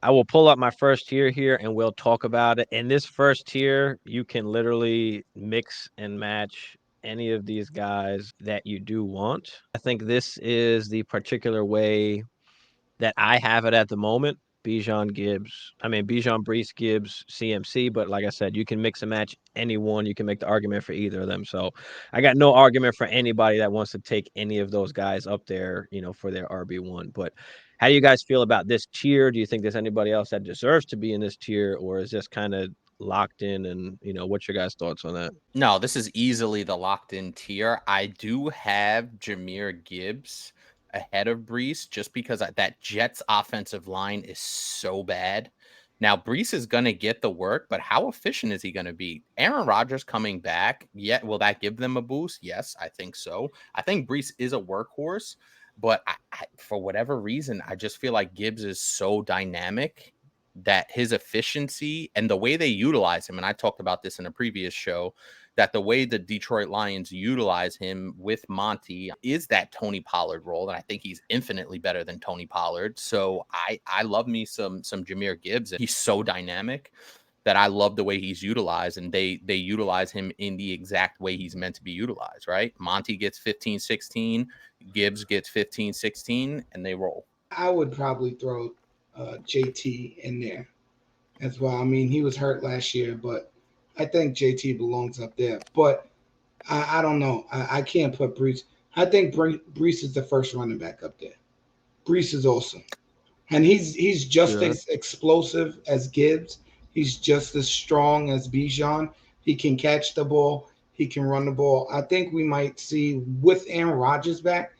I will pull up my first tier here and we'll talk about it. In this first tier, you can literally mix and match any of these guys that you do want. I think this is the particular way that I have it at the moment. Bijan, Brees, Gibbs, CMC. But like I said, you can mix and match anyone. You can make the argument for either of them. So I got no argument for anybody that wants to take any of those guys up there, for their RB1. But how do you guys feel about this tier? Do you think there's anybody else that deserves to be in this tier, or is this kind of locked in? And, what's your guys' thoughts on that? No, this is easily the locked in tier. I do have Jahmyr Gibbs ahead of Brees just because that Jets offensive line is so bad. Now, Brees is going to get the work, but how efficient is he going to be? Aaron Rodgers coming back, will that give them a boost? Yes, I think so. I think Brees is a workhorse, but for whatever reason, I just feel like Gibbs is so dynamic that his efficiency and the way they utilize him, and I talked about this in a previous show, that the way the Detroit Lions utilize him with Monty is that Tony Pollard role, and I think he's infinitely better than Tony Pollard. So I love me some Jahmyr Gibbs, and he's so dynamic that I love the way he's utilized, and they utilize him in the exact way he's meant to be utilized, right? Monty gets 15-16, Gibbs gets 15-16, and they roll. I would probably throw JT in there as well. I mean, he was hurt last year, but I think JT belongs up there. But I don't know. I can't put Brees. I think Brees is the first running back up there. Brees is awesome, and he's just Sure. as explosive as Gibbs. He's just as strong as Bijan. He can catch the ball. He can run the ball. I think we might see with Aaron Rodgers back.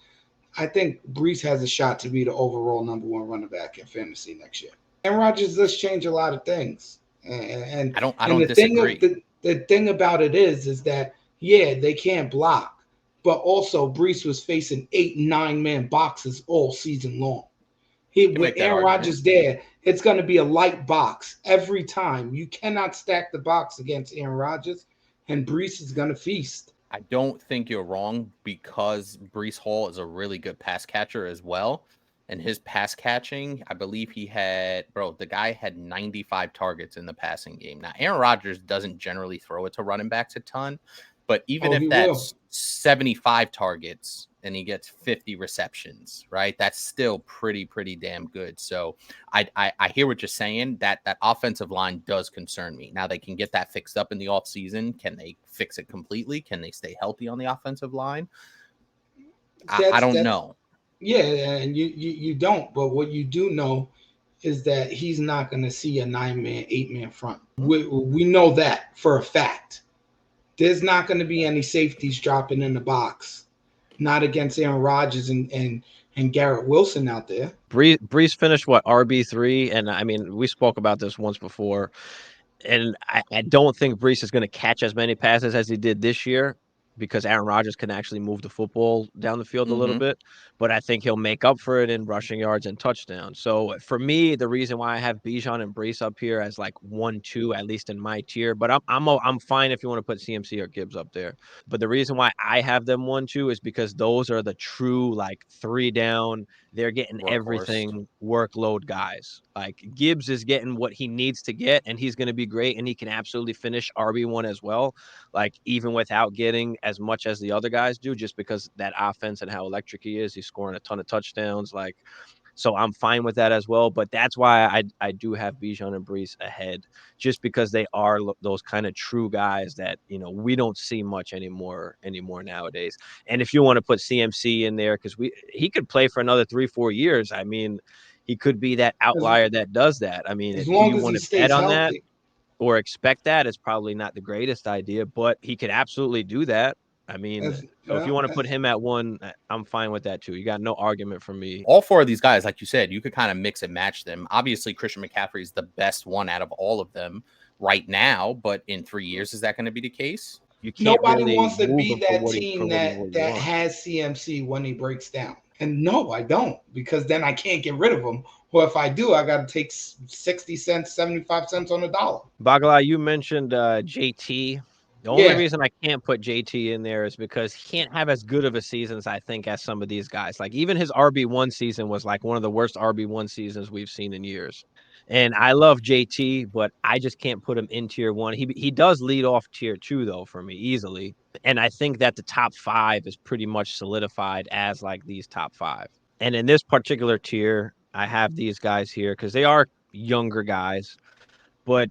I think Brees has a shot to be the overall number one running back in fantasy next year. Aaron Rodgers does change a lot of things, and I and don't the thing of disagree. the thing about it is that yeah they can't block, but also Brees was facing 8 and 9 man boxes all season long. He You can with make that Aaron argument. Rodgers there, it's going to be a light box every time. You cannot stack the box against Aaron Rodgers, and Brees is going to feast. I don't think you're wrong because Brees Hall is a really good pass catcher as well. And his pass catching, I believe the guy had 95 targets in the passing game. Now, Aaron Rodgers doesn't generally throw it to running backs a ton, but even Oh, if he will. that's 75 targets and he gets 50 receptions, right? That's still pretty damn good. So I hear what you're saying. That offensive line does concern me. Now they can get that fixed up in the offseason. Can they fix it completely? Can they stay healthy on the offensive line? I don't That's know. yeah, and you don't. But what you do know is that he's not going to see a 9 man, 8 man front. We know that for a fact. There's not going to be any safeties dropping in the box, not against Aaron Rodgers and Garrett Wilson out there. Brees finished what, RB3, and I mean we spoke about this once before. And I don't think Brees is going to catch as many passes as he did this year because Aaron Rodgers can actually move the football down the field a little Hmm. bit. But I think he'll make up for it in rushing yards and touchdowns. So for me, the reason why I have Bijan and Brees up here as like 1, 2, at least in my tier, but I'm fine if you want to put CMC or Gibbs up there. But the reason why I have them 1, 2 is because those are the true like 3 down. They're getting Workhorse. everything workload guys. Like Gibbs is getting what he needs to get, and he's going to be great, and he can absolutely finish RB1 as well. Like even without getting as much as the other guys do, just because that offense and how electric he is, he's scoring a ton of touchdowns. Like so I'm fine with that as well. But that's why I do have Bijan and Brees ahead, just because they are those kind of true guys that we don't see much anymore nowadays. And if you want to put CMC in there, because he could play for another 3-4 years. I mean, he could be that As, outlier that does that. I as mean, do long you as want he to bet stays on that healthy. or expect that? It's probably not the greatest idea, but he could absolutely do that. I mean, As so if you yeah, want to put him at 1, I'm fine with that too. You got no argument from me. All four of these guys, like you said, you could kind of mix and match them. Obviously, Christian McCaffrey is the best one out of all of them right now, but in 3 years, is that going to be the case? You can't nobody really wants to move be him for that what he for team what he that what you that want. has CMC when he breaks down. And no, I don't, because then I can't get rid of him. Or if I do, I got to take 60 cents, 75 cents on the dollar. Bagala, you mentioned JT. The only Yeah, reason I can't put JT in there is because he can't have as good of a season as I think as some of these guys. Like even his RB1 season was like one of the worst RB1 seasons we've seen in years. And I love JT, but I just can't put him in tier 1. He does lead off tier 2 though for me easily. And I think that the top 5 is pretty much solidified as like these top 5. And in this particular tier, I have these guys here cuz they are younger guys, but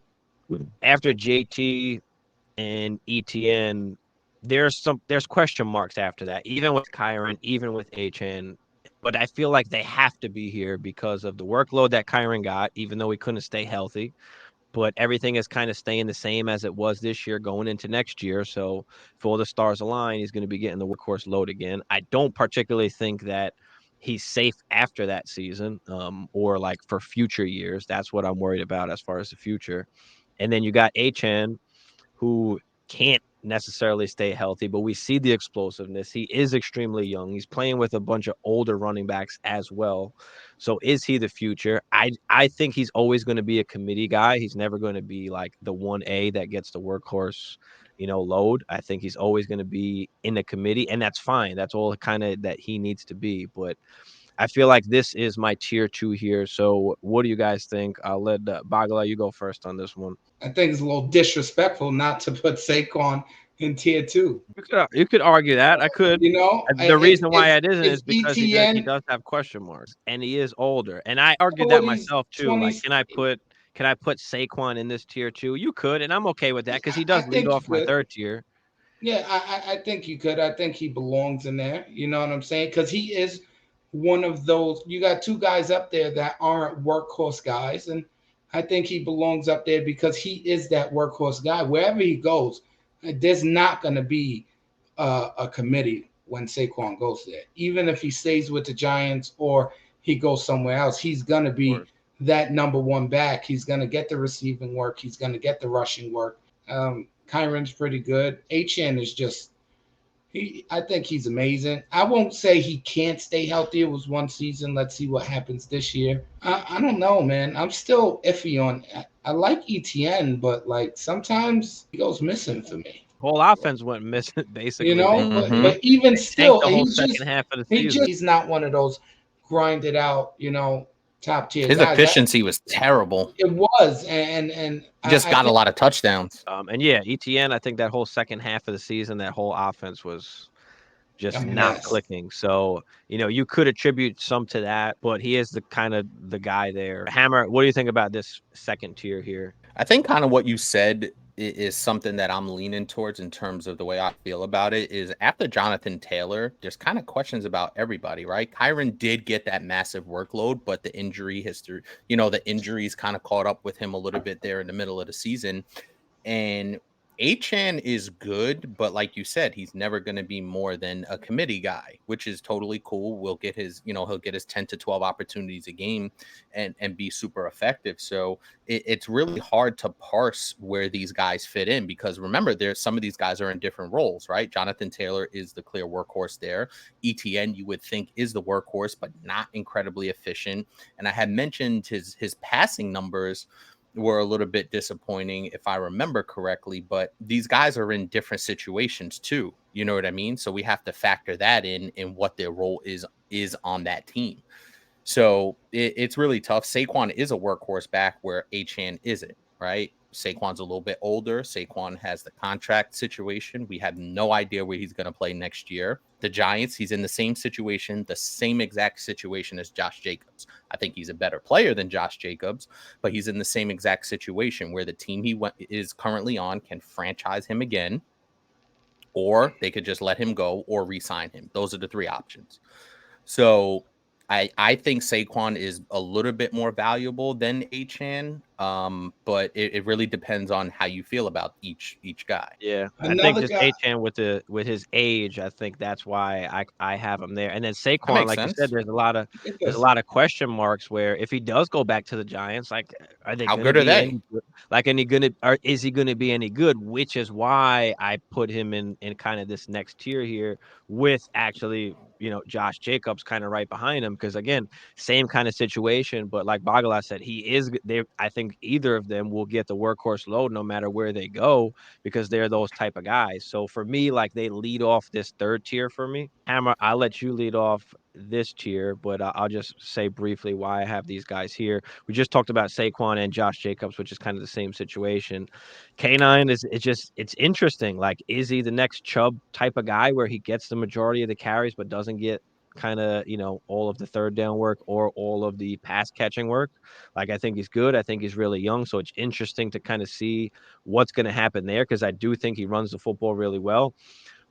after JT and ETN, there's question marks after that, even with Kyron, even with HN. But I feel like they have to be here because of the workload that Kyron got, even though he couldn't stay healthy. But everything is kind of staying the same as it was this year going into next year. So if all the stars align, he's going to be getting the workhorse load again. I don't particularly think that he's safe after that season, or like for future years. That's what I'm worried about as far as the future. And then you got HN, who can't necessarily stay healthy, but we see the explosiveness. He is extremely young. He's playing with a bunch of older running backs as well. So is he the future? I think he's always going to be a committee guy. He's never going to be like the 1A that gets the workhorse, load. I think he's always going to be in the committee, and that's fine. That's all kind of that he needs to be. But I feel like this is my tier 2 here. So what do you guys think? I'll let Bagala, you go first on this one. I think it's a little disrespectful not to put Saquon in tier 2. You could argue that. I could. You know, The reason why it isn't if is because he ETN, does have question marks and he is older. And I argued that oh, he's myself too. 20. Like, can I put Saquon in this tier too? You could, and I'm okay with that because he I does lead think you off my could. third tier. Yeah, I think you could. I think he belongs in there. You know what I'm saying? Because he is one of those. You got two guys up there that aren't workhorse guys, and I think he belongs up there because he is that workhorse guy. Wherever he goes, there's not going to be a committee when Saquon goes there. Even if he stays with the Giants or he goes somewhere else, he's going to Of be course. that number one back. He's going to get the receiving work. He's going to get the rushing work. Kyron's pretty good. HN is just I think he's amazing. I won't say he can't stay healthy. It was one season. Let's see what happens this year. I don't know, man. I'm still iffy on. I like ETN, but like sometimes he goes missing for me. Whole offense went missing You basically. They know, Hmm. but even they tanked still, the whole second half of the season. he's not one of those grinded out, top tier His guys. efficiency was terrible. It was, and He just I got a think lot of touchdowns. And yeah, ETN, I think that whole second half of the season, that whole offense was a just not mess. clicking. So, you could attribute some to that, but he is the kind of the guy there. Hammer, what do you think about this second tier here? I think kind of what you said is something that I'm leaning towards in terms of the way I feel about it is after Jonathan Taylor, there's kind of questions about everybody, right? Kyron did get that massive workload, but the injury history, the injuries kind of caught up with him a little bit there in the middle of the season. And Achan is good, but like you said, he's never going to be more than a committee guy, which is totally cool. We'll get his, he'll get his 10 to 12 opportunities a game and be super effective. So it's really hard to parse where these guys fit in because remember, there's some of these guys are in different roles, right? Jonathan Taylor is the clear workhorse there. ETN, you would think, is the workhorse, but not incredibly efficient. And I had mentioned his passing numbers were a little bit disappointing if I remember correctly, but these guys are in different situations too. You know what I mean? So we have to factor that in what their role is on that team. So it's really tough. Saquon is a workhorse back where Achan isn't, right? Saquon's a little bit older. Saquon has the contract situation. We have no idea where he's going to play next year. The Giants, he's in the same situation, the same exact situation as Josh Jacobs. I think he's a better player than Josh Jacobs, but he's in the same exact situation where the team is currently on can franchise him again, or they could just let him go or re-sign him. Those are the three options. So I think Saquon is a little bit more valuable than Achan, but it really depends on how you feel about each guy. Yeah, I think Another just guy. Achan with his age, I think that's why I have him there. And then That Saquon, makes like you said, sense. It there's a does. lot of question marks where if he does go back to the Giants, like are they How gonna good are be they? any good? Like any gonna or is he gonna be any good? Which is why I put him in kind of this next tier here with actually, Josh Jacobs kind of right behind him. Because again, same kind of situation, but like Bagala said, I think either of them will get the workhorse load no matter where they go because they're those type of guys. So for me, like they lead off this third tier for me. Hammer, I'll let you lead off this tier, but I'll just say briefly why I have these guys here. We just talked about Saquon and Josh Jacobs, which is kind of the same situation. K9 is it's interesting. Like, is he the next Chubb type of guy where he gets the majority of the carries but doesn't get kind of, all of the third down work or all of the pass catching work? Like, I think he's good. I think he's really young, so it's interesting to kind of see what's going to happen there because I do think he runs the football really well.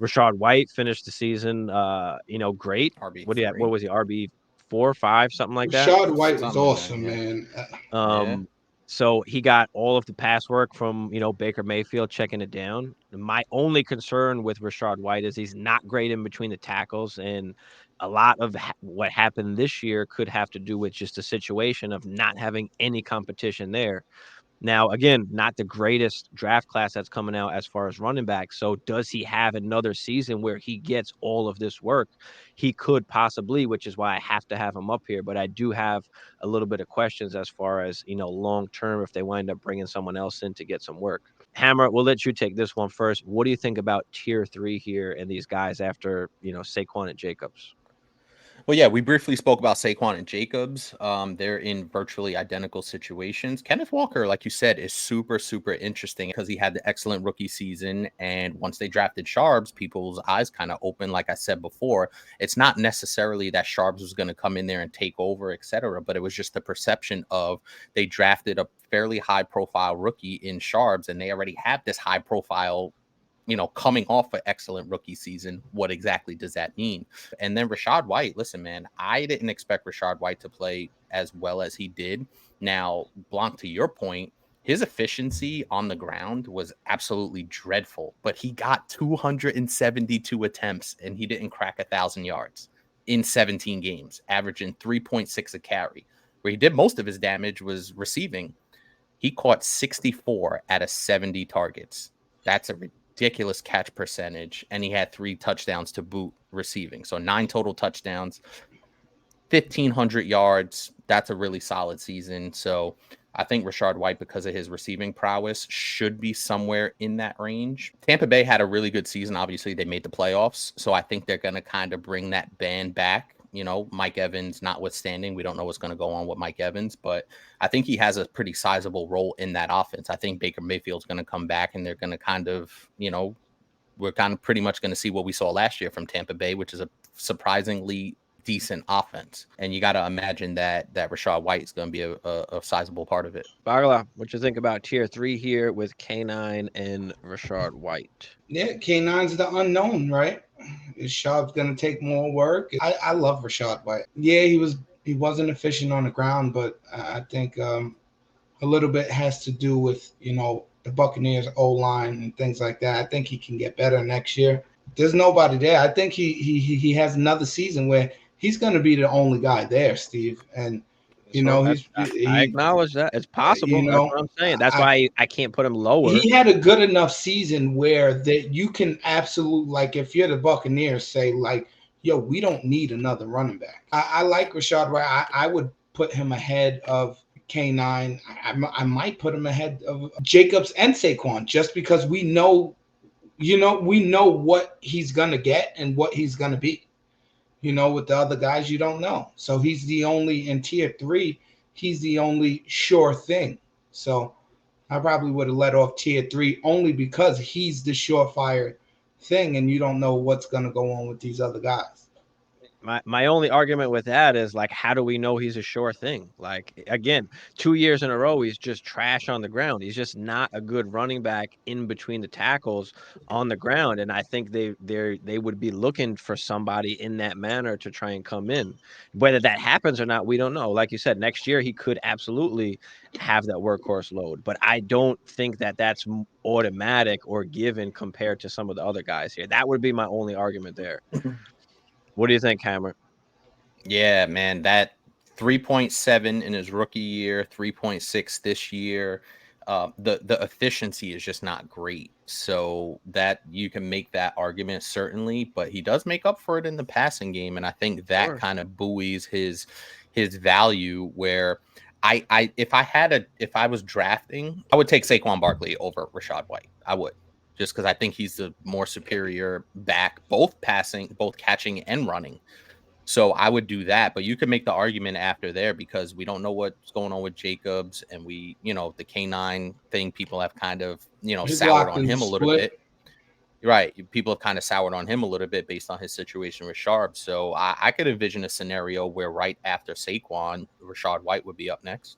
Rashad White finished the season, great. RB What three, was he? RB 4, 5, something like that. Rashad White was something in there. awesome, Yeah, man. yeah. So he got all of the pass work from, Baker Mayfield checking it down. My only concern with Rashad White is he's not great in between the tackles, and a lot of what happened this year could have to do with just a situation of not having any competition there. Now, again, not the greatest draft class that's coming out as far as running back. So, does he have another season where he gets all of this work? He could possibly, which is why I have to have him up here. But I do have a little bit of questions as far as, long term if they wind up bringing someone else in to get some work. Hammer, we'll let you take this one first. What do you think about tier 3 here and these guys after, Saquon and Jacobs? Well, yeah, we briefly spoke about Saquon and Jacobs. They're in virtually identical situations. Kenneth Walker, like you said, is super, super interesting because he had the excellent rookie season. And once they drafted Sharps, people's eyes kind of opened. Like I said before, it's not necessarily that Sharps was going to come in there and take over, etc., but it was just the perception of they drafted a fairly high profile rookie in Sharps, and they already have this high profile, coming off an excellent rookie season. What exactly does that mean? And then Rashad White, listen, man, I didn't expect Rashad White to play as well as he did. Now, Blanc, to your point, his efficiency on the ground was absolutely dreadful, but he got 272 attempts and he didn't crack 1,000 yards in 17 games, averaging 3.6 a carry. Where he did most of his damage was receiving. He caught 64 out of 70 targets. That's a ridiculous catch percentage, and he had 3 touchdowns to boot receiving. So 9 total touchdowns, 1,500 yards. That's a really solid season. So I think Rashad White, because of his receiving prowess, should be somewhere in that range. Tampa Bay had a really good season. Obviously, they made the playoffs. So I think they're going to kind of bring that band back. Mike Evans notwithstanding, we don't know what's going to go on with Mike Evans, but I think he has a pretty sizable role in that offense. I think Baker Mayfield's going to come back and they're going to kind of, we're kind of pretty much going to see what we saw last year from Tampa Bay, which is a surprisingly decent offense. And you got to imagine that Rashad White is going to be a sizable part of it. Bagala, what you think about tier 3 here with K9 and Rashad White? Yeah, K9's the unknown, right? Rashad's gonna take more work. I love Rashad White. Yeah, he wasn't efficient on the ground, but I think a little bit has to do with the Buccaneers O line and things like that. I think he can get better next year. There's nobody there. I think he has another season where he's going to be the only guy there, Steve. And I acknowledge that it's possible. That's what I'm saying. That's why I can't put him lower. He had a good enough season where that you can absolutely, like, if you're the Buccaneers, say like, yo, we don't need another running back. I like Rashad White. I would put him ahead of K9. I might put him ahead of Jacobs and Saquon just because we know what he's gonna get and what he's gonna be. With the other guys, you don't know. So he's the only in tier 3. He's the only sure thing. So I probably would have let off tier 3 only because he's the surefire thing, and you don't know what's gonna go on with these other guys. My only argument with that is, like, how do we know he's a sure thing? Like, again, 2 years in a row, he's just trash on the ground. He's just not a good running back in between the tackles on the ground. And I think they would be looking for somebody in that manner to try and come in. Whether that happens or not, we don't know. Like you said, next year he could absolutely have that workhorse load, but I don't think that that's automatic or given compared to some of the other guys here. That would be my only argument there. What do you think, Hammer? Yeah, man, that 3.7 in his rookie year, 3.6 this year. The efficiency is just not great. So that you can make that argument certainly, but he does make up for it in the passing game, and I think that kind of buoys his value. Where if I was drafting, I would take Saquon Barkley over Rashad White. I would. Just because I think he's the more superior back, both catching and running. So I would do that, but you could make the argument after there because we don't know what's going on with Jacobs, and we, the K9 thing, people have kind of, His soured locked on in him a little split. bit. Right. People have kind of soured on him a little bit based on his situation with Sharp. So I could envision a scenario where right after Saquon, Rashad White would be up next.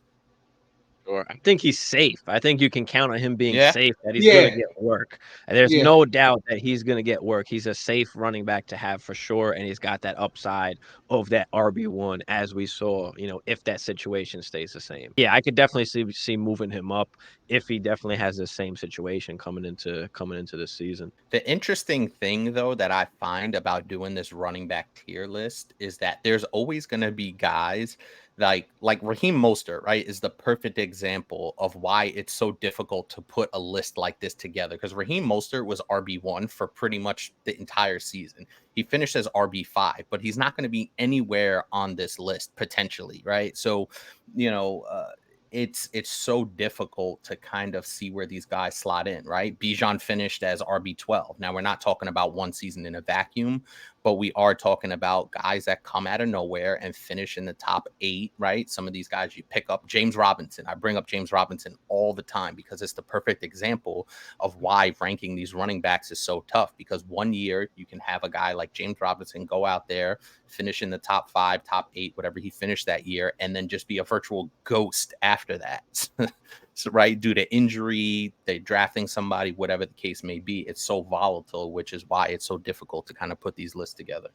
Or I think he's safe. I think you can count on him being Yeah. safe, that he's Yeah, gonna get work. And there's yeah. no doubt that he's gonna get work. He's a safe running back to have for sure, and he's got that upside of that RB1 as we saw, if that situation stays the same. Yeah, I could definitely see moving him up if he definitely has the same situation coming into this season. The interesting thing, though, that I find about doing this running back tier list is that there's always going to be guys like Raheem Mostert, right, is the perfect example of why it's so difficult to put a list like this together. Because Raheem Mostert was RB1 for pretty much the entire season. He finished as RB5, but he's not going to be anywhere on this list potentially, right? So, it's so difficult to kind of see where these guys slot in, right? Bijan finished as RB12. Now we're not talking about one season in a vacuum, but we are talking about guys that come out of nowhere and finish in the top 8, right? Some of these guys you pick up. James Robinson. I bring up James Robinson all the time because it's the perfect example of why ranking these running backs is so tough, because one year you can have a guy like James Robinson go out there, finish in the top 5, top 8, whatever he finished that year, and then just be a virtual ghost after that. So, right, due to injury, they drafting somebody, whatever the case may be, it's so volatile, which is why it's so difficult to kind of put these lists together.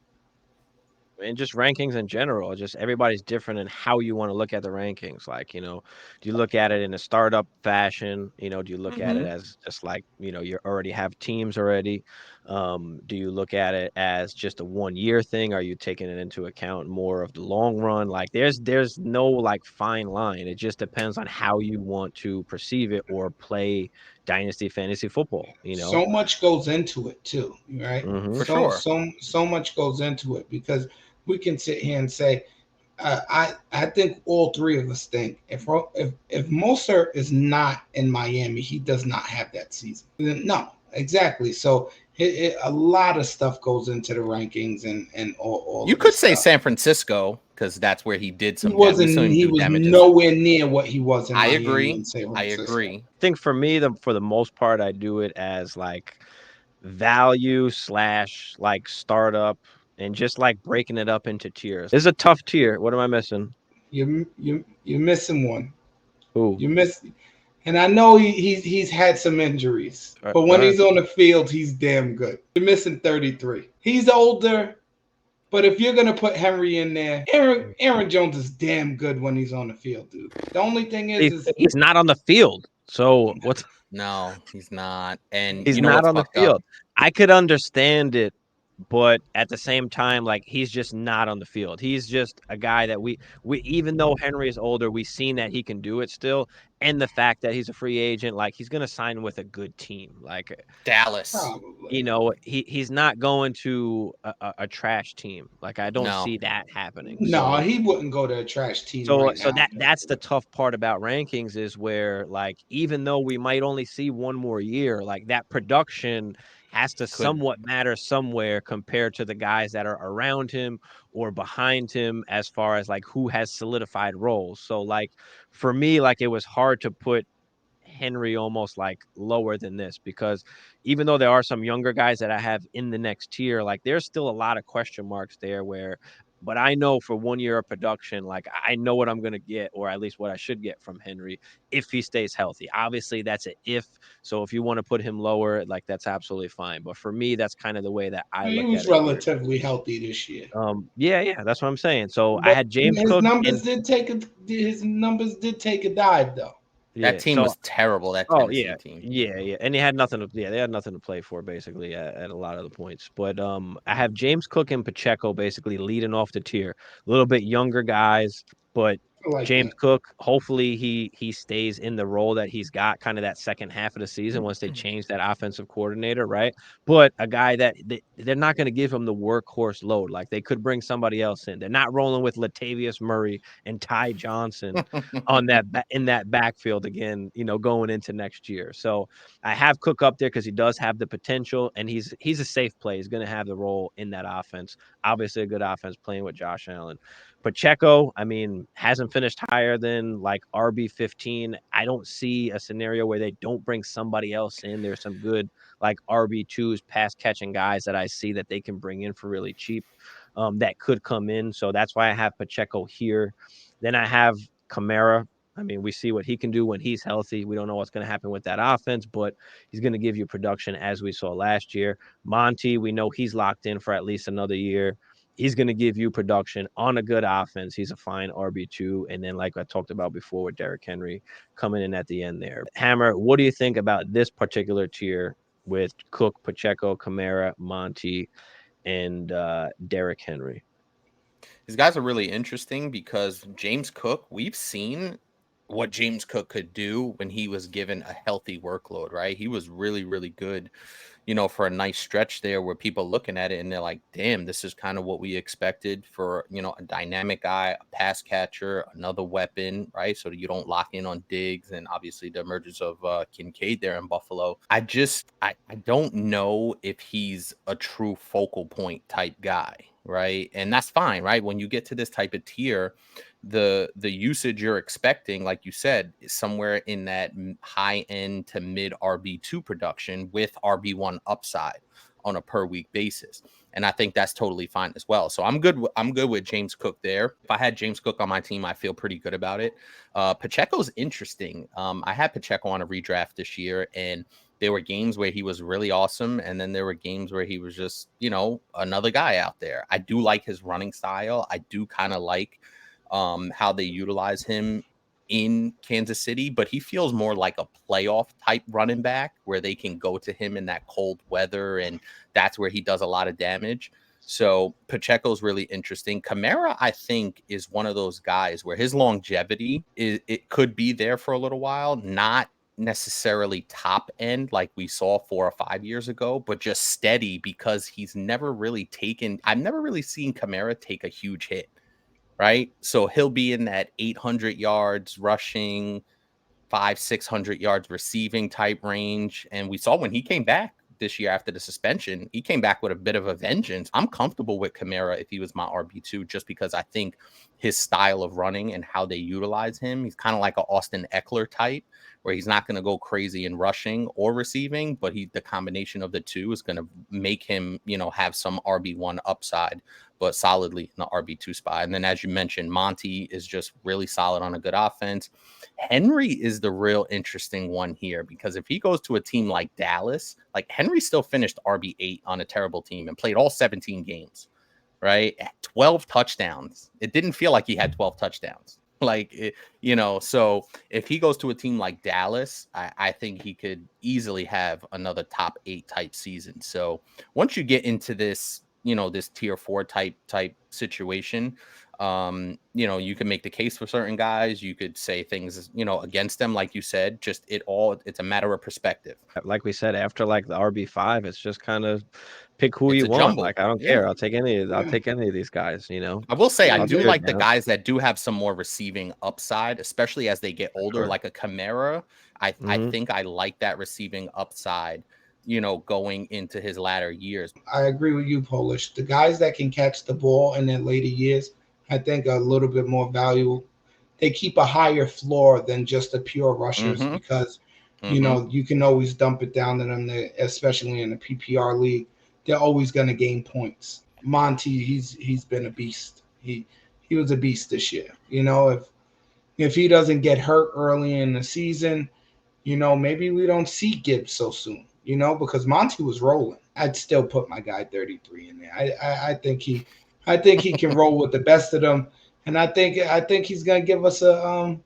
And just rankings in general, just everybody's different in how you want to look at the rankings. Like, do you look at it in a startup fashion? Do you look at it as just like, you already have teams already? Do you look at it as just a 1-year thing? Are you taking it into account more of the long run? Like there's no like fine line. It just depends on how you want to perceive it or play Dynasty fantasy football, So much goes into it too, right? Mhm. For So sure. so much goes into it because we can sit here and say, I think all three of us think if Mostert is not in Miami, he does not have that season. No, exactly. So a lot of stuff goes into the rankings and all You of this could say stuff. San Francisco because that's where he did He some we saw wasn't. him He do was damages. nowhere near what he was in I Miami agree. and San I Francisco. agree. I think for me, for the most part, I do it as like value / like startup and just like breaking it up into tiers. This is a tough tier. What am I missing? You're missing one. Who? You miss, and I know he's had some injuries, but Go when ahead. he's on the field, he's damn good. You're missing 33. He's older, but if you're gonna put Henry in there, Aaron Jones is damn good when he's on the field, dude. The only thing is He's not on the field. So what's No, he's not. And he's you know not what's on the fucked up? field. I could understand it, but at the same time, like he's just not on the field. He's just a guy that we even though Henry is older, we've seen that he can do it still. And the fact that he's a free agent, like he's gonna sign with a good team. Like Dallas. probably he's not going to a trash team. Like I don't No. see that happening. no, So he wouldn't go to a trash team so right so now. that's the tough part about rankings is where like even though we might only see one more year, like that production has to Could somewhat matter somewhere compared to the guys that are around him or behind him as far as like who has solidified roles. So like for me, like it was hard to put Henry almost like lower than this because even though there are some younger guys that I have in the next tier, like there's still a lot of question marks there where but I know for 1 year of production, like I know what I'm gonna get, or at least what I should get from Henry if he stays healthy. Obviously, that's an if. So if you want to put him lower, like that's absolutely fine. But for me, that's kind of the way that I He look at was it here. relatively healthy this year, Yeah, that's what I'm saying. So I but had James Cook and his numbers did take a dive though. that yeah, team so was terrible, that oh Tennessee yeah, team. yeah, and they had nothing to they had nothing to play for basically at a lot of the points. But I have James Cook and Pacheco basically leading off the tier. A little bit younger guys, but I like James that. Cook, hopefully he stays in the role that he's got kind of that second half of the season once they change that offensive coordinator, right? But a guy that they're not going to give him the workhorse load. Like they could bring somebody else in. They're not rolling with Latavius Murray and Ty Johnson on in that backfield again, going into next year. So I have Cook up there because he does have the potential, and he's a safe play. He's going to have the role in that offense. Obviously, a good offense playing with Josh Allen. Pacheco, I mean, hasn't finished higher than like RB15. I don't see a scenario where they don't bring somebody else in. There's some good like RB2s, pass catching guys that I see that they can bring in for really cheap that could come in. So that's why I have Pacheco here. Then I have Kamara. I mean, we see what he can do when he's healthy. We don't know what's going to happen with that offense, but he's going to give you production as we saw last year. Monty, we know he's locked in for at least another year. He's going to give you production on a good offense. He's a fine RB2. And then, like I talked about before with Derrick Henry coming in at the end there. Hammer, what do you think about this particular tier with Cook, Pacheco, Kamara, Monty, and Derrick Henry? These guys are really interesting because James Cook, we've seen what James Cook could do when he was given a healthy workload, right? He was really, really good, for a nice stretch there where people looking at it and they're like, damn, this is kind of what we expected for, a dynamic guy, a pass catcher, another weapon, right? So you don't lock in on Diggs and obviously the emergence of Kincaid there in Buffalo. I don't know if he's a true focal point type guy, right? And that's fine, right? When you get to this type of tier, the usage you're expecting, like you said, is somewhere in that high end to mid RB2 production with RB1 upside on a per week basis. And I think that's totally fine as well. So I'm good with James Cook there. If I had James Cook on my team, I feel pretty good about it. Pacheco's interesting. I had Pacheco on a redraft this year, and there were games where he was really awesome, and then there were games where he was just, another guy out there. I do like his running style. I do kind of like how they utilize him in Kansas City, but he feels more like a playoff type running back where they can go to him in that cold weather, and that's where he does a lot of damage. So Pacheco's really interesting. Kamara, I think, is one of those guys where his longevity it could be there for a little while, not necessarily top end like we saw 4 or 5 years ago, but just steady because I've never really seen Kamara take a huge hit. Right. So he'll be in that 800 yards rushing, 600 yards receiving type range. And we saw when he came back this year after the suspension, he came back with a bit of a vengeance. I'm comfortable with Kamara if he was my RB2, just because I think his style of running and how they utilize him, he's kind of like an Austin Eckler type, where he's not going to go crazy in rushing or receiving, but the combination of the two is going to make him, have some RB1 upside, but solidly in the RB2 spot. And then, as you mentioned, Monty is just really solid on a good offense. Henry is the real interesting one here, because if he goes to a team like Dallas, like Henry still finished RB8 on a terrible team and played all 17 games, right? 12 touchdowns. It didn't feel like he had 12 touchdowns. So if he goes to a team like Dallas, I think he could easily have another top 8 type season. So once you get into this, this tier 4 type situation, you can make the case for certain guys. You could say things, against them, like you said. It's a matter of perspective. Like we said, after like the RB5, it's just kind of pick who It's you a want. jumble. Like I don't Yeah. care. I'll take any of Yeah. these guys, I will say I I'll do take it like the down. guys that do have some more receiving upside, especially as they get older, Sure. like a Kamara. I Mhm. think I like that receiving upside, going into his latter years. I agree with you, Polish. The guys that can catch the ball in their later years, I think, are a little bit more valuable. They keep a higher floor than just the pure rushers, Mm-hmm. because Mm-hmm. you can always dump it down to them, especially in the PPR league. They're always going to gain points. Monty, he's been a beast. He was a beast this year. If he doesn't get hurt early in the season, maybe we don't see Gibbs so soon. Because Monty was rolling. I'd still put my guy 33 in there. I think he can roll with the best of them, and I think he's gonna give us a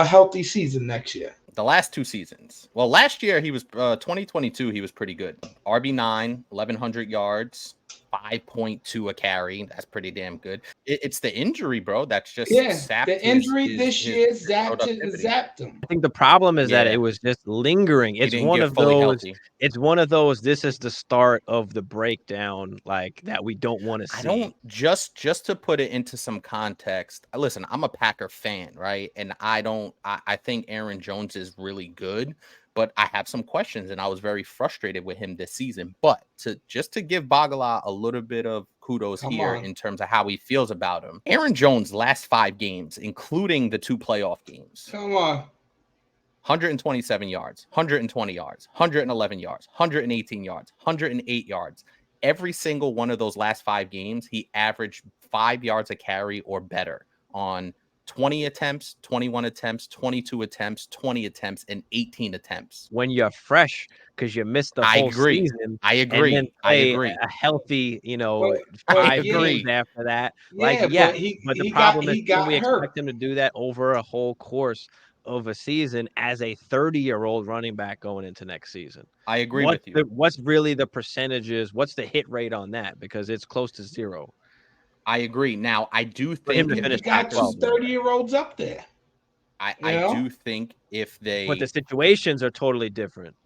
healthy season next year. The last 2 seasons. Well, last year he was 2022. He was pretty good. RB9, 1100 yards, 5.2 a carry. That's pretty damn good. It's the injury, bro. That's just Yeah, sapped the injury his this year productivity. zapped him. I think the problem is that it Yeah, was just lingering. he didn't get fully healthy. It's one of those, this is the start of the breakdown, like, that we don't wanna I see. don't just to put it into some context. Listen, I'm a Packer fan, right? And I think Aaron Jones is really good, but I have some questions and I was very frustrated with him this season. But to give Bagala a little bit of kudos Come here on. in terms of how he feels about him. Aaron Jones last 5 games, including the 2 playoff games. Come on. 127 yards, 120 yards, 111 yards, 118 yards, 108 yards. Every single one of those last 5 games, he averaged 5 yards a carry or better on 20 attempts, 21 attempts, 22 attempts, 20 attempts, and 18 attempts. When you're fresh, because you missed the I whole agree. season, I and then agree. I play agree. a healthy, But 5 yeah, games agree. after that, like, yeah, but yes, he but the he got problem is, he can got we hurt. expect him to do that over a whole course of a season as a 30-year-old running back going into next season? I agree with you. What's really the percentages? What's the hit rate on that? Because it's close to 0 I agree. Now, I do for him think to You if the finish top got two 12 Packers, anyway. 30-year-olds up there. You I know? do think if But the they situations are totally different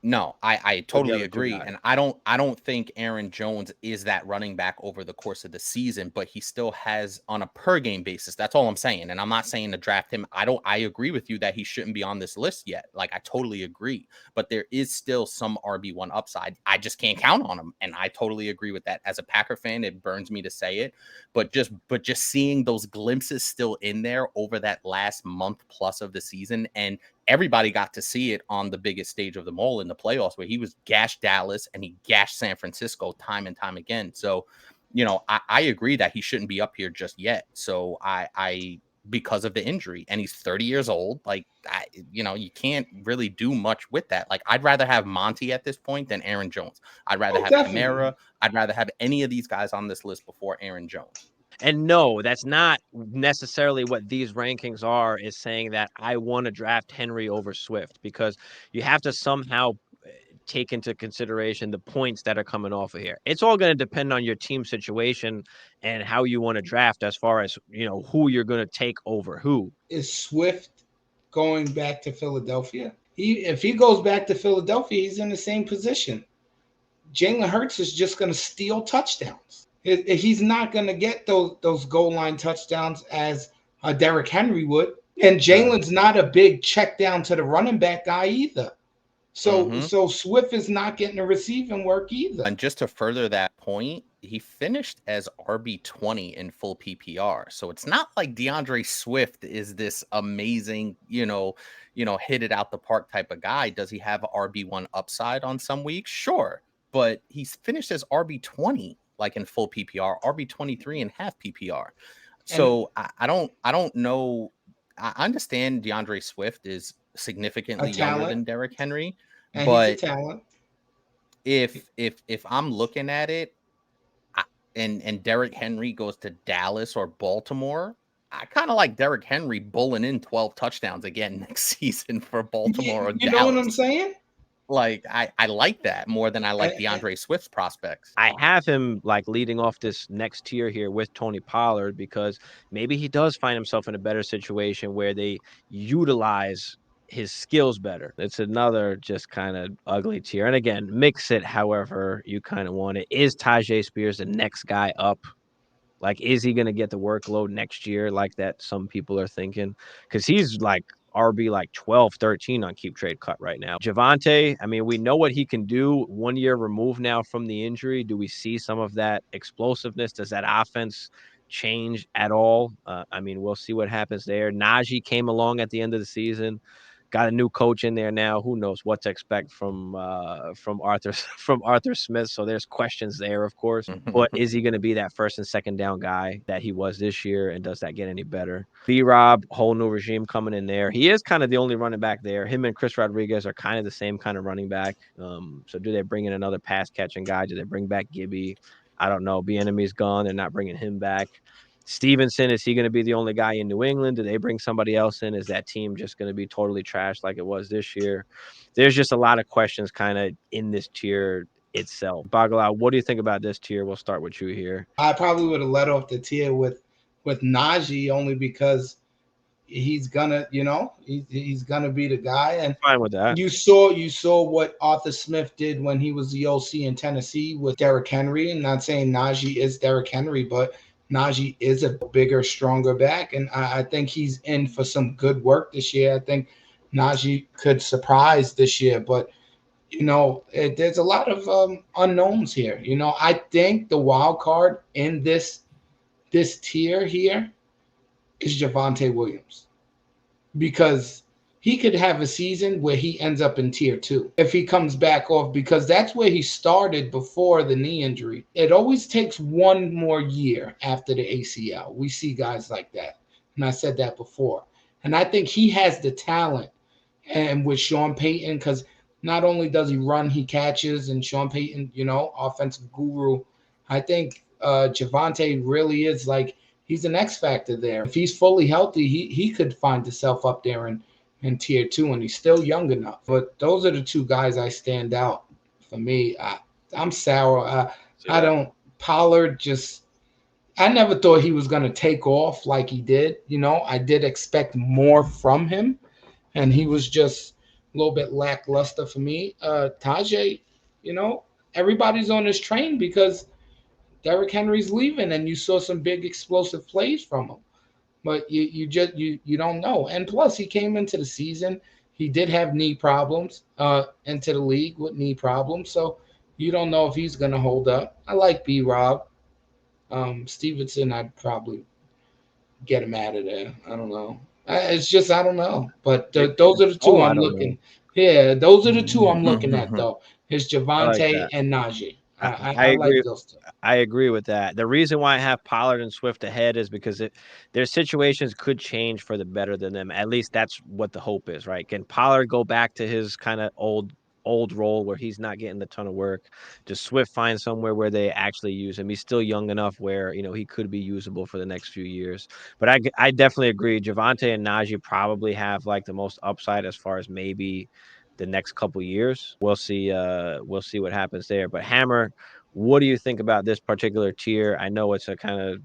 No, I with the totally other 2 agree. guys. And I don't think Aaron Jones is that running back over the course of the season, but he still has on a per game basis. That's all I'm saying. And I'm not saying to draft him. I agree with you that he shouldn't be on this list yet. Like I totally agree. But there is still some RB1 upside. I just can't count on him. And I totally agree with that. As a Packer fan, it burns me to say it. But just seeing those glimpses still in there over that last month plus of the season, and everybody got to see it on the biggest stage of them all in the playoffs, where he was gashed Dallas and he gashed San Francisco time and time again. So, I agree that he shouldn't be up here just yet. So I because of the injury, and he's 30 years old, like you can't really do much with that. Like I'd rather have Monty at this point than Aaron Jones. I'd rather Oh, have definitely. Kamara. I'd rather have any of these guys on this list before Aaron Jones. And no, that's not necessarily what these rankings are, is saying that I wanna draft Henry over Swift, because you have to somehow take into consideration the points that are coming off of here. It's all gonna depend on your team situation and how you wanna draft, as far as, who you're gonna take over who. Is Swift going back to Philadelphia? If he goes back to Philadelphia, he's in the same position. Jalen Hurts is just going to steal touchdowns. He's not going to get those goal line touchdowns as Derrick Henry would. And Jalen's not a big check down to the running back guy either. So Swift is not getting the receiving work either. And just to further that point, he finished as RB20 in full PPR. So it's not like DeAndre Swift is this amazing, hit it out the park type of guy. Does he have RB1 upside on some weeks? Sure. But he's finished as RB20, like in full PPR, RB23 and half PPR. And So I don't know. I understand DeAndre Swift is a significantly younger talent, than Derrick Henry, and he's a but talent. if I'm looking at it, and Derrick Henry goes to Dallas or Baltimore, I kind of like Derrick Henry bowling in 12 touchdowns again next season for Baltimore or You know what I'm Dallas. saying? Like I like that more than I like And DeAndre Swift's prospects. I have him, like, leading off this next tier here with Tony Pollard, because maybe he does find himself in a better situation where they utilize his skills better. It's another just kind of ugly tier. And again, mix it however you kind of want it. Is Tajay Spears the next guy up? Like, is he going to get the workload next year like that some people are thinking? Because he's like RB like 12, 13 on Keep Trade Cut right now. Javante, I mean, we know what he can do 1 year removed now from the injury. Do we see some of that explosiveness? Does that offense change at all? I mean, we'll see what happens there. Najee came along at the end of the season. Got a new coach in there now. Who knows what to expect from Arthur from Arthur Smith? So there's questions there, of course. But is he going to be that first and second down guy that he was this year? And does that get any better? B-Rob, whole new regime coming in there. He is kind of the only running back there. Him and Chris Rodriguez are kind of the same kind of running back. So do they bring in another pass catching guy? Do they bring back Gibby? I don't know. Bieniemy's gone. They're not bringing him back. Stevenson, is he going to be the only guy in New England? Do they bring somebody else in? Is that team just going to be totally trashed like it was this year? There's just a lot of questions kind of in this tier itself. Bagala, what do you think about this tier? We'll start with you here. I probably would have let off the tier with Najee only because he's gonna, he's gonna be the guy. And Fine with that. you saw what Arthur Smith did when he was the OC in Tennessee with Derrick Henry. I'm not saying Najee is Derrick Henry, but Najee is a bigger, stronger back, and I think he's in for some good work this year. I think Najee could surprise this year, but there's a lot of unknowns here. I think the wild card in this tier here is Javonte Williams, because he could have a season where he ends up in tier two if he comes back off, because that's where he started before the knee injury. It always takes one more year after the ACL. We see guys like that. And I said that before. And I think he has the talent. And with Sean Payton, because not only does he run, he catches, and Sean Payton, offensive guru. I think Javonte really is like, he's an X factor there. If he's fully healthy, he could find himself up there in tier two, and he's still young enough. But those are the two guys I stand out for me. I'm sour. I don't. Pollard just. I never thought he was going to take off like he did. I did expect more from him, and he was just a little bit lackluster for me. Tajay, everybody's on this train because Derrick Henry's leaving, and you saw some big explosive plays from him. But you don't know. And plus, he came into the season. He did have knee problems. Into the league with knee problems, so you don't know if he's going to hold up. I like B. Rob. Stevenson, I'd probably get him out of there. I don't know. It's just I don't know. But those are the two I'm looking. Yeah, those are the two I'm looking at though. Is Javonte and Najee. I agree. like those two. I agree with that. The reason why I have Pollard and Swift ahead is because their situations could change for the better than them. At least that's what the hope is, right? Can Pollard go back to his kind of old role where he's not getting the ton of work? Does Swift find somewhere where they actually use him? He's still young enough where he could be usable for the next few years. But I definitely agree. Javonte and Najee probably have like the most upside as far as maybe the next couple years. We'll see. We'll see what happens there. But Hammer, what do you think about this particular tier? I know it's a kind of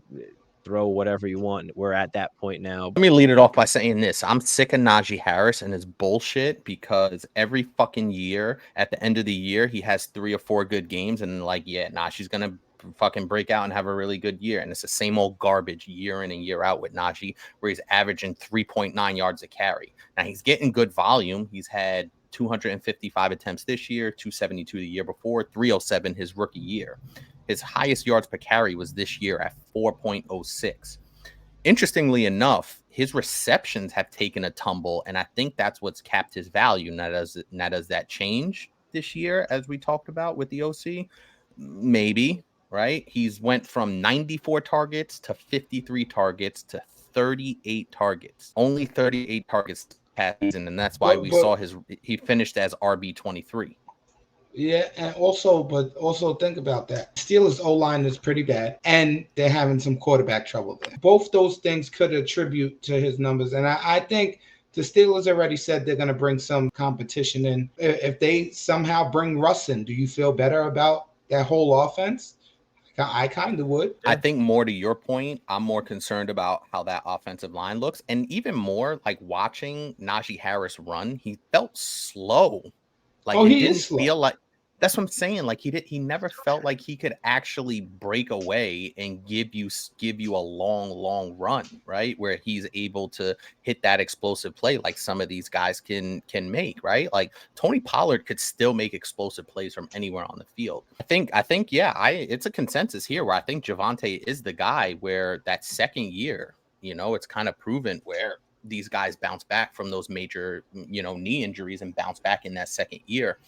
throw whatever you want. We're at that point now. Let me lead it off by saying this. I'm sick of Najee Harris and his bullshit, because every fucking year, at the end of the year, he has 3 or 4 good games, and like, yeah, Najee's gonna fucking break out and have a really good year. And it's the same old garbage year in and year out with Najee, where he's averaging 3.9 yards a carry. Now he's getting good volume. He's had 255 attempts this year, 272 the year before, 307 his rookie year. His highest yards per carry was this year at 4.06. Interestingly enough, his receptions have taken a tumble, and I think that's what's capped his value. Now does that change this year, as we talked about with the OC? Maybe, right? He's went from 94 targets to 53 targets to 38 targets. Only 38 targets past season, and that's why he finished as RB23. Yeah, and also think about that. Steelers O-line is pretty bad, and they're having some quarterback trouble there. Both those things could attribute to his numbers, and I think the Steelers already said they're going to bring some competition in. If they somehow bring Russ in, do you feel better about that whole offense? I kind of would. I think more to your point, I'm more concerned about how that offensive line looks, and even more like watching Najee Harris run. He felt slow. Like, it didn't feel like, that's what I'm saying. Like, he never felt like he could actually break away and give you a long run, right? Where he's able to hit that explosive play like some of these guys can make, right? Like Tony Pollard could still make explosive plays from anywhere on the field. I think yeah, it's a consensus here where I think Javonte is the guy where that second year, it's kind of proven where these guys bounce back from those major, knee injuries and bounce back in that second year.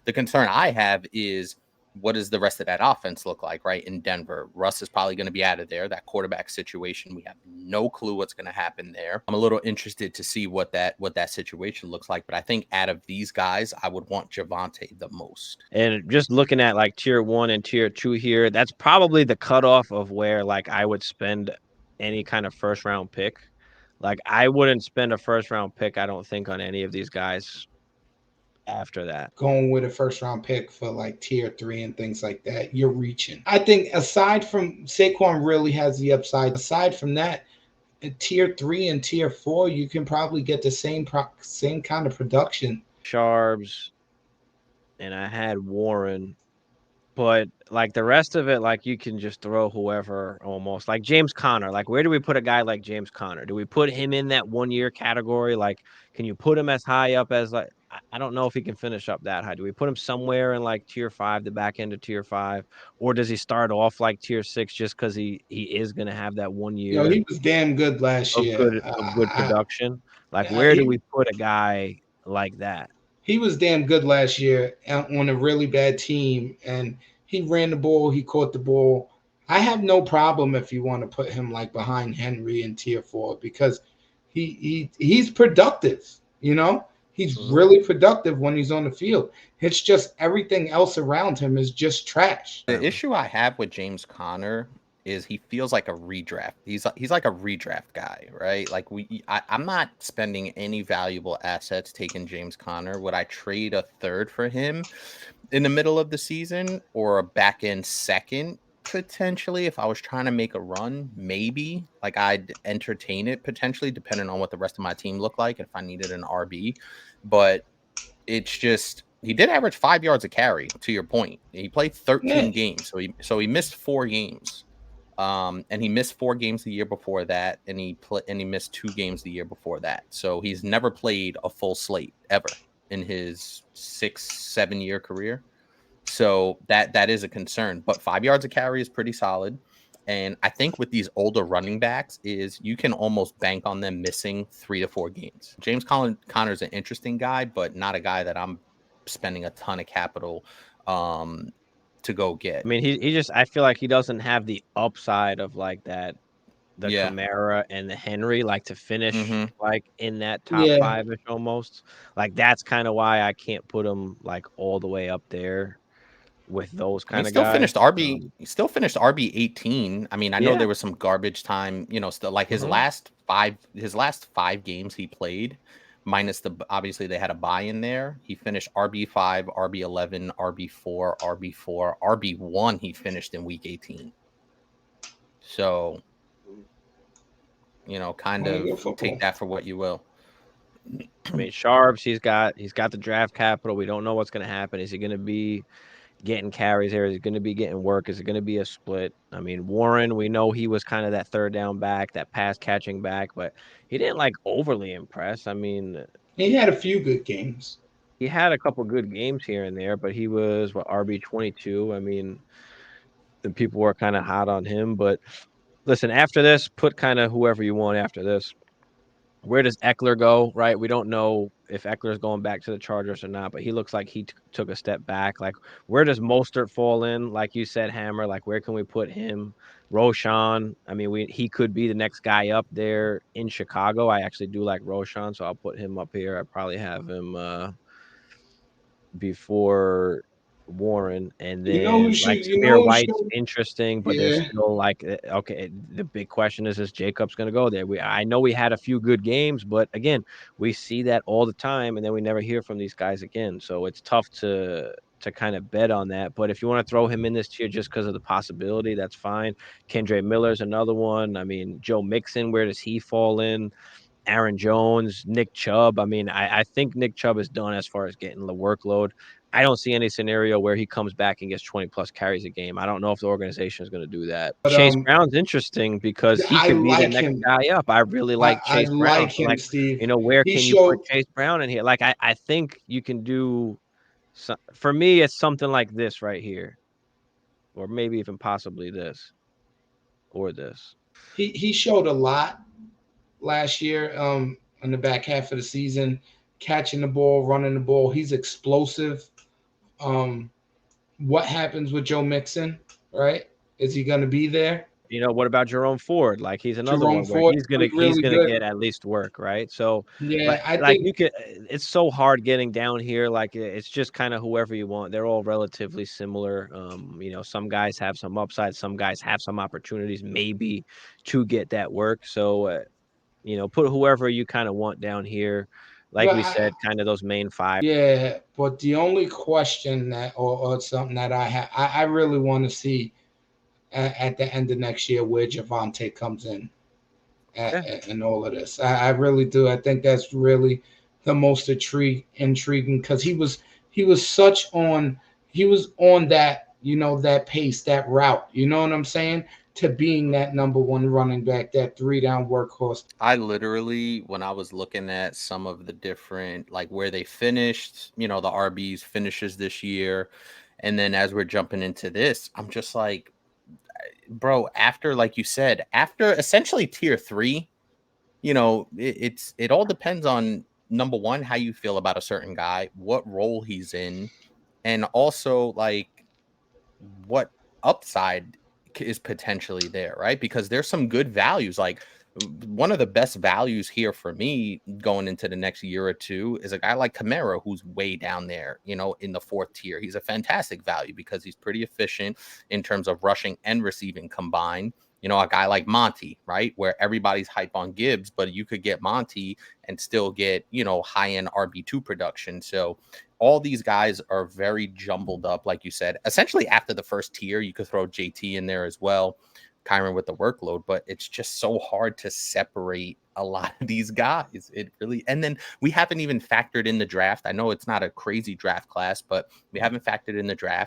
The concern I have is, what does the rest of that offense look like, right? In Denver, Russ is probably going to be out of there. That quarterback situation, we have no clue what's going to happen there. I'm a little interested to see what that situation looks like. But I think out of these guys, I would want Javonte the most. And just looking at like tier 1 and tier 2 here, that's probably the cutoff of where like I would spend any kind of first round pick. Like, I wouldn't spend a first round pick, I don't think, on any of these guys after that. Going with a first round pick for like tier 3 and things like that, you're reaching. I think aside from Saquon really has the upside. Aside from that, in tier 3 and tier 4, you can probably get the same kind of production. Sharbs, and I had Warren. But, like, the rest of it, like, you can just throw whoever almost. Like, James Conner, like, where do we put a guy like James Conner? Do we put him in that 1-year category? Like, can you put him as high up as, like I don't know if he can finish up that high. Do we put him somewhere in, like, tier 5, the back end of tier 5? Or does he start off, like, tier 6 just because he is gonna have that 1 Yo, year he was damn good last of year. good production? Like, where do He we put a guy like that? he was damn good last year on a really bad team, and he ran the ball, he caught the ball. I have no problem if you want to put him like behind Henry in tier 4 because he's productive. You know, he's Mhm. really productive when he's on the field. It's just everything else around him is just trash. The issue I have with James Conner is he feels like a redraft. He's like a redraft guy, right? Like I'm not spending any valuable assets taking James Conner. Would I trade a third for him in the middle of the season or a back end second? Potentially, if I was trying to make a run, maybe like I'd entertain it potentially, depending on what the rest of my team looked like, if I needed an RB. But it's just he did average 5 yards a carry, to your point. He played Yeah. 13 games, so he missed 4 games. And he missed 4 games the year before that, and he missed 2 games the year before that. So he's never played a full slate ever in his 6-7 year career. So that is a concern. But 5 yards a carry is pretty solid. And I think with these older running backs is you can almost bank on them missing 3 to 4 games. James Conner's an interesting guy, but not a guy that I'm spending a ton of capital to go I get. mean, he just I feel like he doesn't have the upside of, like, that the Yeah. Kamara and the Henry, like, to finish, Mhm. like, in that top Yeah. 5-ish almost. Like, that's kinda why I can't put him, like, all the way up there with those I mean, kinda guys. He still finished RB 18. I mean, I know Yeah. there was some garbage time, still like Mhm. his last 5 games he played minus obviously they had a buy in there. He finished RB5, RB11, RB4, RB4, RB1 he finished in week 18. So, kind Playing of good take football. that for what you will. I mean, Sharps, he's got the draft capital. We don't know what's gonna happen. Is he gonna be getting carries here? Is he gonna be getting work? Is it gonna be a split? I mean, Warren, we know he was kinda that third down back, that pass catching back, but he didn't, like, overly impress. I mean, He had a few good games. he had a couple good games here and there, but he was, what, RB22? I mean, the people were kinda hot on him, but listen, after this, put kinda whoever you want after this. Where does Eckler go, right? We don't know if Eckler's going back to the Chargers or not, but he looks like he took a step back. Like, where does Mostert fall in? Like you said, Hammer, like, where can we put him? Roshan, I mean, he could be the next guy up there in Chicago. I actually do like Roshan, so I'll put him up here. I probably have him, before Warren, and then, like, You Samir know who White's should interesting, but there's yeah. still, like, okay, the big question is Jacobs gonna go there? I know we had a few good games, but again, we see that all the time, and then we never hear from these guys again, so it's tough to kinda bet on that, but if you wanna throw him in this tier just because of the possibility, that's fine. Kendre Miller's another one. I mean, Joe Mixon, where does he fall in? Aaron Jones, Nick Chubb. I mean, I think Nick Chubb is done as far as getting the workload. I don't see any scenario where he comes back and gets 20 plus carries a game. I don't know if the organization is going to do that. But Chase Brown's interesting because he I could be the like next him. guy up. I really like I Chase Brown. like So, him, like, Steve. where He can you put showed Chase Brown in here? Like, I think you can do for me, it's something like this right here, or maybe even possibly this or this. he showed a lot last year in the back half of the season, catching the ball, running the ball. He's explosive. Um what happens with Joe Mixon, right? Is he going to be there? What about Jerome Ford? Like, he's another Jerome one where Ford he's gonna was he's really gonna good. get at least work, right? So, Yeah, like you could it's so hard getting down here, like, it's just kinda whoever you want. They're all relatively similar. Some guys have some upside, some guys have some opportunities maybe to get that work. So, put whoever you kinda want down here. like But we said, kind of those main five. yeah, but the only question that, or something that I really want to see at the end of next year where Javante comes in Yeah. and all of this. I really do. I think that's really the most intriguing because he was such on he was on that that pace, that route. You know what I'm saying? To being that number one running back, that 3 down workhorse. I literally, when I was looking at some of the different, like where they finished, the RBs finishes this year, and then as we're jumping into this, I'm just like, bro, after, like you said, after essentially tier three, it all depends on number one, how you feel about a certain guy, what role he's in, and also like what upside is potentially there, right? Because there's some good values. Like one of the best values here for me going into the next year or two is a guy like Camaro, who's way down there, in the fourth tier. He's a fantastic value because he's pretty efficient in terms of rushing and receiving combined. A guy like Monty, right? Where everybody's hype on Gibbs, but you could get Monty and still get, high end RB2 production. So all these guys are very jumbled up, like you said. Essentially, after the first tier, you could throw JT in there as well, Kyron with the workload, but it's just so hard to separate a lot of these guys. It really, and then we haven't even factored in the draft. I know it's not a crazy draft class, but we haven't factored in the draft.